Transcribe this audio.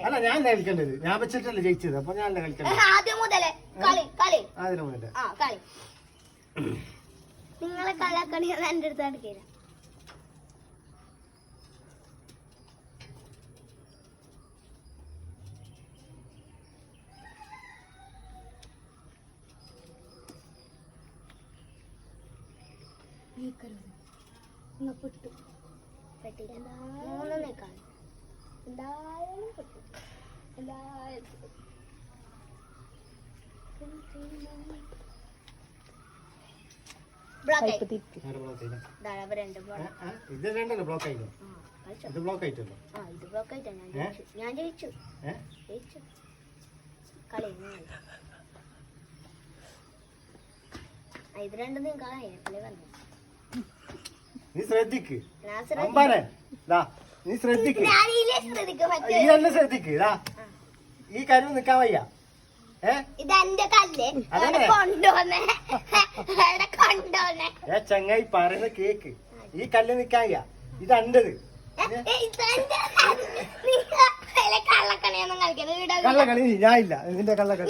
അല്ല ഞാൻ കളിക്കേണ്ടത്. ഞാൻ വെച്ചിട്ടല്ലേ ജയിച്ചത്. അപ്പൊ ഞാൻ കളിക്കേണ്ടത്. ആദ്യം മുതലേ കളി കളി അതിന് മുതലേ കളി. നിങ്ങളെ കളി എന്റെ അടുത്ത് അടുക്കില്ല. പൊട്ടു പെട്ടില്ല. മൂന്നെണ്ണേ കാണും. എന്തായാലും പൊട്ടു. എന്തായാലും ഇത് രണ്ടല്ലോ ബ്ലോക്ക് ആയില്ലോ. ഇത് ബ്ലോക്ക് ആയിട്ടല്ലോ. ഇത് ബ്ലോക്ക് ആയിട്ടാ ഞാൻ ജയിച്ചു. ജയിച്ചു കളി. ഇത് രണ്ടും നീ കാണാൻ. നീ ശ്രദ്ധിക്ക് നീ ശ്രദ്ധിക്ക്. ഈ തന്നെ ശ്രദ്ധിക്ക്. ഈ കരു നിക്കാൻ വയ്യ. ഇതെന്റെ കല്ല് കൊണ്ടുവന്നേ. ചങ്ങായി പറയുന്ന കേക്ക്. ഈ കല്ല് നിക്കാൻ വയ്യ. ഇത് അണ്ടത് കള്ളക്കളി. ഞാൻ ഇല്ല. നിന്റെ കള്ളക്കളി